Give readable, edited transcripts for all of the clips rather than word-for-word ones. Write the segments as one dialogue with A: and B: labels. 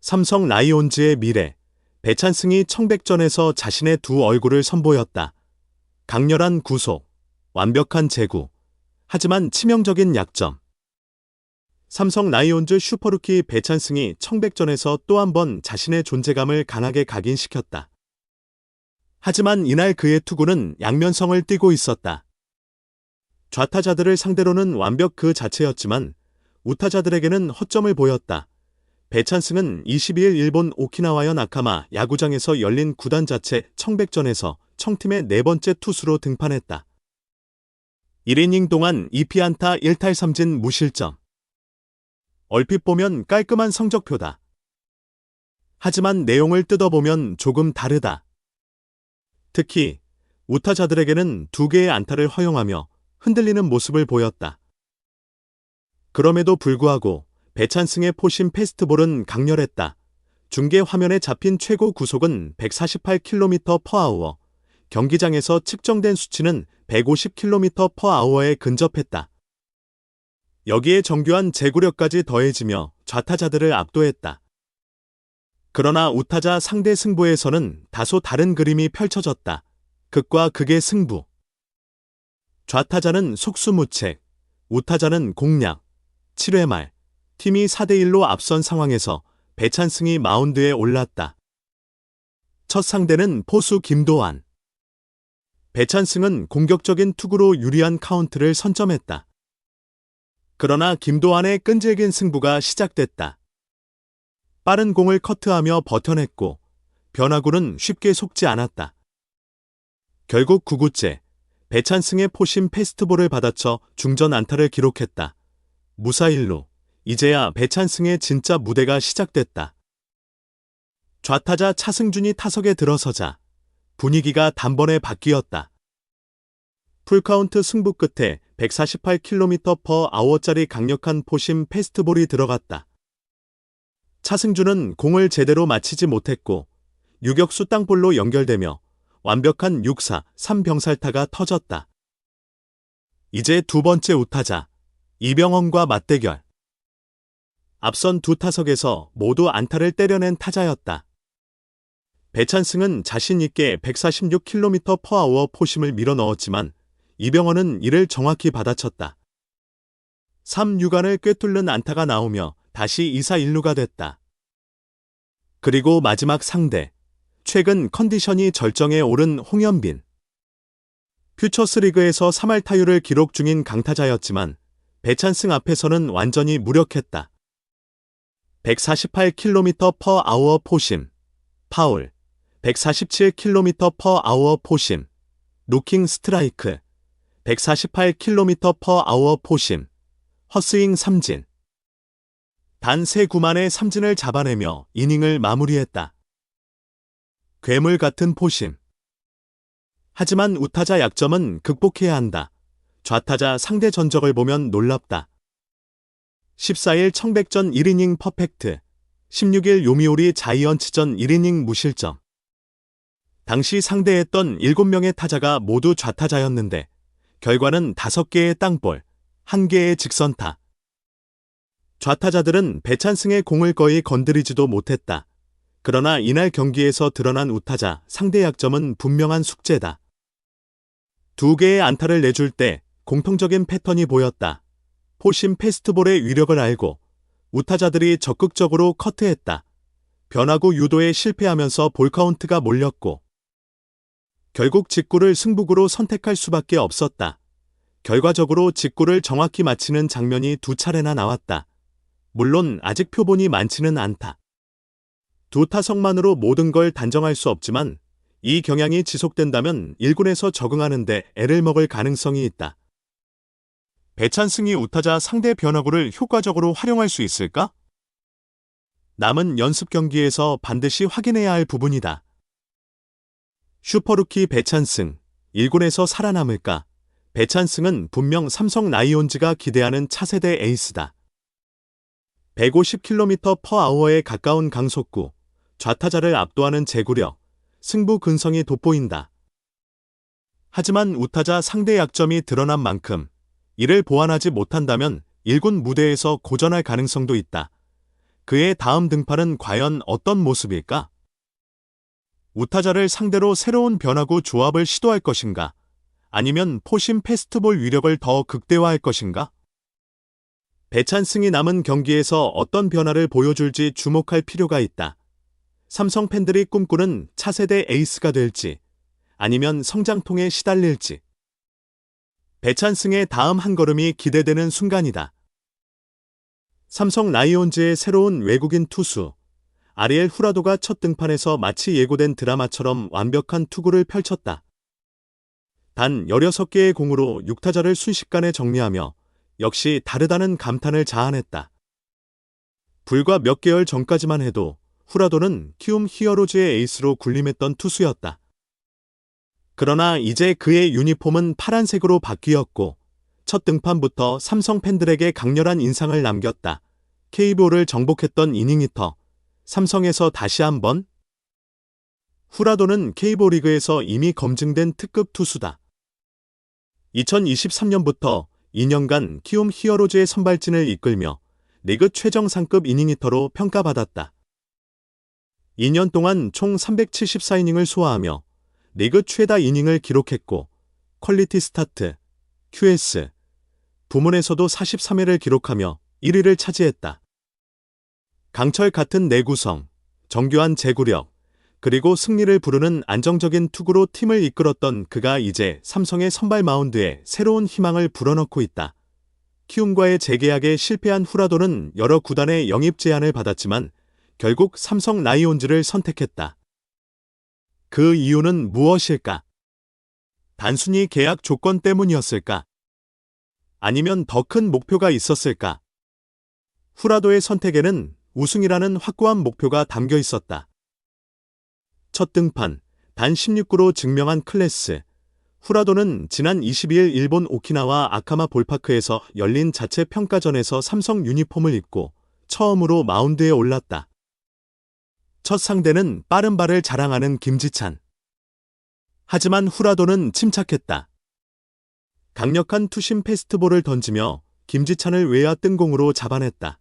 A: 삼성 라이온즈의 미래. 배찬승이 청백전에서 자신의 두 얼굴을 선보였다. 강렬한 구속, 완벽한 제구. 하지만 치명적인 약점. 삼성 라이온즈 슈퍼루키 배찬승이 청백전에서 또 한 번 자신의 존재감을 강하게 각인시켰다. 하지만 이날 그의 투구는 양면성을 띠고 있었다. 좌타자들을 상대로는 완벽 그 자체였지만 우타자들에게는 허점을 보였다. 배찬승은 22일 일본 오키나와현 아카마 야구장에서 열린 구단 자체 청백전에서 청팀의 네 번째 투수로 등판했다. 1이닝 동안 2피안타 1탈3진 무실점. 얼핏 보면 깔끔한 성적표다. 하지만 내용을 뜯어보면 조금 다르다. 특히 우타자들에게는 2개의 안타를 허용하며 흔들리는 모습을 보였다. 그럼에도 불구하고 배찬승의 포심 패스트볼은 강렬했다. 중계 화면에 잡힌 최고 구속은 148km/h, 경기장에서 측정된 수치는 150km/h에 근접했다. 여기에 정교한 제구력까지 더해지며 좌타자들을 압도했다. 그러나 우타자 상대 승부에서는 다소 다른 그림이 펼쳐졌다. 극과 극의 승부. 좌타자는 속수무책, 우타자는 공략. 7회 말 팀이 4대1로 앞선 상황에서 배찬승이 마운드에 올랐다. 첫 상대는 포수 김도환. 배찬승은 공격적인 투구로 유리한 카운트를 선점했다. 그러나 김도환의 끈질긴 승부가 시작됐다. 빠른 공을 커트하며 버텨냈고 변화구는 쉽게 속지 않았다. 결국 9구째 배찬승의 포심 패스트볼을 받아쳐 중전 안타를 기록했다. 무사 1루. 이제야 배찬승의 진짜 무대가 시작됐다. 좌타자 차승준이 타석에 들어서자 분위기가 단번에 바뀌었다. 풀카운트 승부 끝에 148km/h짜리 강력한 포심 패스트볼이 들어갔다. 차승준은 공을 제대로 맞히지 못했고 유격수 땅볼로 연결되며 완벽한 6사 3병살타가 터졌다. 이제 두 번째 우타자 이병헌과 맞대결. 앞선 두 타석에서 모두 안타를 때려낸 타자였다. 배찬승은 자신 있게 146km/h 포심을 밀어넣었지만 이병헌은 이를 정확히 받아쳤다. 3루간을 꿰뚫는 안타가 나오며 다시 2사 1루가 됐다. 그리고 마지막 상대. 최근 컨디션이 절정에 오른 홍현빈. 퓨처스리그에서 3할 타율을 기록 중인 강타자였지만 배찬승 앞에서는 완전히 무력했다. 148km/h 포심, 파울, 147km/h 포심, 루킹 스트라이크, 148km/h 포심, 헛스윙 삼진. 단 3구만의 삼진을 잡아내며 이닝을 마무리했다. 괴물 같은 포심. 하지만 우타자 약점은 극복해야 한다. 좌타자 상대 전적을 보면 놀랍다. 14일 청백전 1이닝 퍼펙트, 16일 요미우리 자이언츠전 1이닝 무실점. 당시 상대했던 7명의 타자가 모두 좌타자였는데 결과는 5개의 땅볼, 1개의 직선타. 좌타자들은 배찬승의 공을 거의 건드리지도 못했다. 그러나 이날 경기에서 드러난 우타자 상대 약점은 분명한 숙제다. 2개의 안타를 내줄 때 공통적인 패턴이 보였다. 포심 패스트볼의 위력을 알고 우타자들이 적극적으로 커트했다. 변화구 유도에 실패하면서 볼카운트가 몰렸고 결국 직구를 승부구로 선택할 수밖에 없었다. 결과적으로 직구를 정확히 맞히는 장면이 2차례나 나왔다. 물론 아직 표본이 많지는 않다. 2타석만으로 모든 걸 단정할 수 없지만 이 경향이 지속된다면 1군에서 적응하는 데 애를 먹을 가능성이 있다. 배찬승이 우타자 상대 변화구를 효과적으로 활용할 수 있을까? 남은 연습 경기에서 반드시 확인해야 할 부분이다. 슈퍼루키 배찬승, 1군에서 살아남을까? 배찬승은 분명 삼성 라이온즈가 기대하는 차세대 에이스다. 150km/h에 가까운 강속구, 좌타자를 압도하는 제구력, 승부 근성이 돋보인다. 하지만 우타자 상대 약점이 드러난 만큼 이를 보완하지 못한다면 1군 무대에서 고전할 가능성도 있다. 그의 다음 등판은 과연 어떤 모습일까? 우타자를 상대로 새로운 변화구 조합을 시도할 것인가? 아니면 포심 패스트볼 위력을 더 극대화할 것인가? 배찬승이 남은 경기에서 어떤 변화를 보여줄지 주목할 필요가 있다. 삼성 팬들이 꿈꾸는 차세대 에이스가 될지, 아니면 성장통에 시달릴지. 배찬승의 다음 한 걸음이 기대되는 순간이다. 삼성 라이온즈의 새로운 외국인 투수, 아리엘 후라도가 첫 등판에서 마치 예고된 드라마처럼 완벽한 투구를 펼쳤다. 단 16개의 공으로 6타자를 순식간에 정리하며 역시 다르다는 감탄을 자아냈다. 불과 몇 개월 전까지만 해도 후라도는 키움 히어로즈의 에이스로 군림했던 투수였다. 그러나 이제 그의 유니폼은 파란색으로 바뀌었고 첫 등판부터 삼성 팬들에게 강렬한 인상을 남겼다. KBO를 정복했던 이닝이터, 삼성에서 다시 한번? 후라도는 KBO 리그에서 이미 검증된 특급 투수다. 2023년부터 2년간 키움 히어로즈의 선발진을 이끌며 리그 최정상급 이닝히터로 평가받았다. 2년 동안 총 374이닝을 소화하며 리그 최다 이닝을 기록했고 퀄리티 스타트, QS, 부문에서도 43회를 기록하며 1위를 차지했다. 강철 같은 내구성, 정교한 제구력, 그리고 승리를 부르는 안정적인 투구로 팀을 이끌었던 그가 이제 삼성의 선발 마운드에 새로운 희망을 불어넣고 있다. 키움과의 재계약에 실패한 후라도는 여러 구단의 영입 제안을 받았지만 결국 삼성 라이온즈를 선택했다. 그 이유는 무엇일까? 단순히 계약 조건 때문이었을까? 아니면 더 큰 목표가 있었을까? 후라도의 선택에는 우승이라는 확고한 목표가 담겨 있었다. 첫 등판, 단 16구로 증명한 클래스. 후라도는 지난 22일 일본 오키나와 아카마 볼파크에서 열린 자체 평가전에서 삼성 유니폼을 입고 처음으로 마운드에 올랐다. 첫 상대는 빠른 발을 자랑하는 김지찬. 하지만 후라도는 침착했다. 강력한 투심 패스트볼을 던지며 김지찬을 외야 뜬공으로 잡아냈다.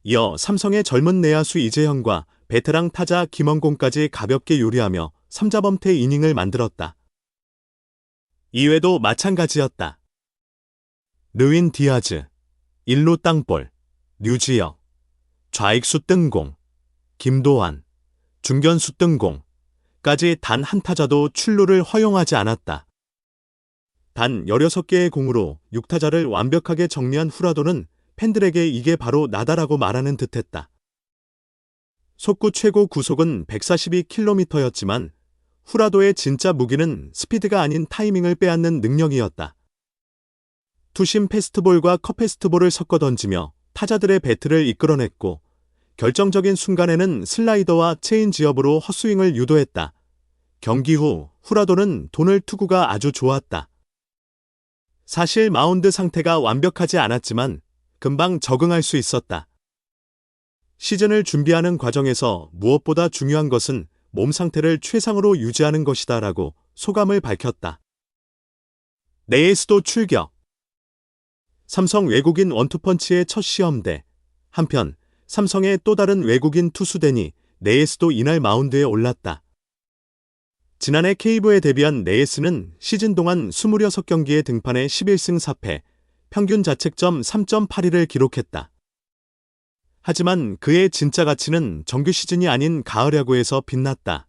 A: 이어 삼성의 젊은 내야수 이재형과 베테랑 타자 김원공까지 가볍게 요리하며 3자범퇴 이닝을 만들었다. 이외도 마찬가지였다. 르윈 디아즈, 1루 땅볼, 류지혁, 좌익수 뜬공, 김도환, 중견수 뜬공까지 단 한 타자도 출루를 허용하지 않았다. 단 16개의 공으로 6타자를 완벽하게 정리한 후라도는 팬들에게 이게 바로 나다라고 말하는 듯했다. 속구 최고 구속은 142km였지만 후라도의 진짜 무기는 스피드가 아닌 타이밍을 빼앗는 능력이었다. 투심 패스트볼과 컷 패스트볼을 섞어 던지며 타자들의 배트를 이끌어냈고 결정적인 순간에는 슬라이더와 체인지업으로 헛스윙을 유도했다. 경기 후 후라도는 도늘 투구가 아주 좋았다. 사실 마운드 상태가 완벽하지 않았지만 금방 적응할 수 있었다. 시즌을 준비하는 과정에서 무엇보다 중요한 것은 몸 상태를 최상으로 유지하는 것이다 라고 소감을 밝혔다. 내에스도 출격. 삼성 외국인 원투펀치의 첫 시험대. 한편 삼성의 또 다른 외국인 투수대니 내에스도 이날 마운드에 올랐다. 지난해 KBO에 데뷔한 네에스는 시즌 동안 26경기에 등판해 11승 4패, 평균 자책점 3.82를 기록했다. 하지만 그의 진짜 가치는 정규 시즌이 아닌 가을 야구에서 빛났다.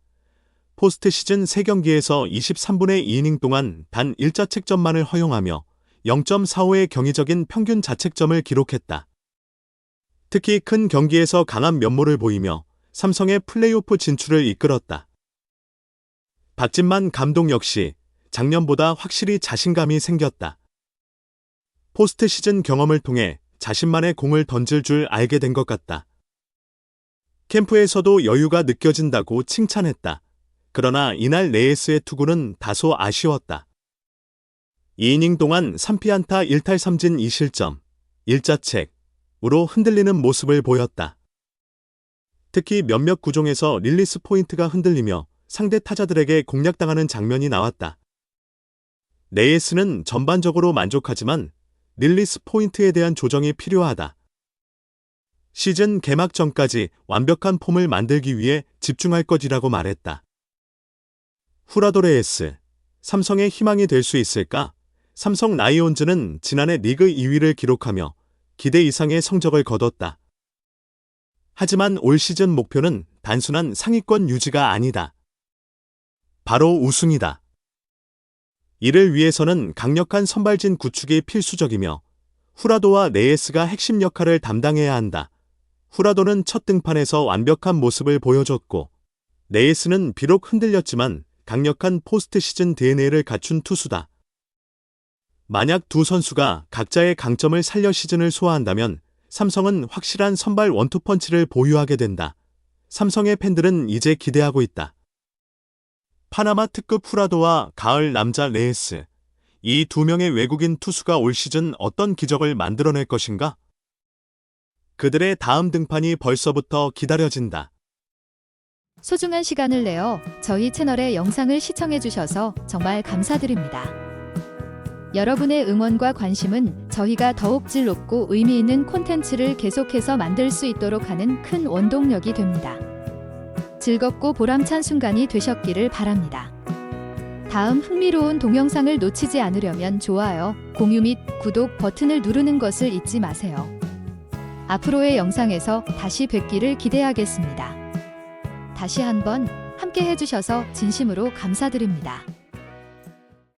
A: 포스트 시즌 3경기에서 23분의 2이닝 동안 단 1자책점만을 허용하며 0.45의 경이적인 평균 자책점을 기록했다. 특히 큰 경기에서 강한 면모를 보이며 삼성의 플레이오프 진출을 이끌었다. 박진만 감독 역시 작년보다 확실히 자신감이 생겼다. 포스트 시즌 경험을 통해 자신만의 공을 던질 줄 알게 된 것 같다. 캠프에서도 여유가 느껴진다고 칭찬했다. 그러나 이날 네에스의 투구는 다소 아쉬웠다. 2이닝 동안 3피안타 1탈 3진 2실점, 1자책으로 흔들리는 모습을 보였다. 특히 몇몇 구종에서 릴리스 포인트가 흔들리며 상대 타자들에게 공략당하는 장면이 나왔다. 네에스는 전반적으로 만족하지만 릴리스 포인트에 대한 조정이 필요하다. 시즌 개막 전까지 완벽한 폼을 만들기 위해 집중할 것이라고 말했다. 후라도 레이스, 삼성의 희망이 될 수 있을까? 삼성 라이온즈는 지난해 리그 2위를 기록하며 기대 이상의 성적을 거뒀다. 하지만 올 시즌 목표는 단순한 상위권 유지가 아니다. 바로 우승이다. 이를 위해서는 강력한 선발진 구축이 필수적이며 후라도와 레이스가 핵심 역할을 담당해야 한다. 후라도는 첫 등판에서 완벽한 모습을 보여줬고 레이스는 비록 흔들렸지만 강력한 포스트 시즌 DNA를 갖춘 투수다. 만약 두 선수가 각자의 강점을 살려 시즌을 소화한다면 삼성은 확실한 선발 원투펀치를 보유하게 된다. 삼성의 팬들은 이제 기대하고 있다. 파나마 특급 후라도와 가을 남자 레이스. 이 두 명의 외국인 투수가 올 시즌 어떤 기적을 만들어낼 것인가? 그들의 다음 등판이 벌써부터 기다려진다.
B: 소중한 시간을 내어 저희 채널의 영상을 시청해주셔서 정말 감사드립니다. 여러분의 응원과 관심은 저희가 더욱 질높고 의미 있는 콘텐츠를 계속해서 만들 수 있도록 하는 큰 원동력이 됩니다. 즐겁고 보람찬 순간이 되셨기를 바랍니다. 다음 흥미로운 동영상을 놓치지 않으려면 좋아요, 공유 및 구독 버튼을 누르는 것을 잊지 마세요. 앞으로의 영상에서 다시 뵙기를 기대하겠습니다. 다시 한번 함께 해주셔서 진심으로 감사드립니다.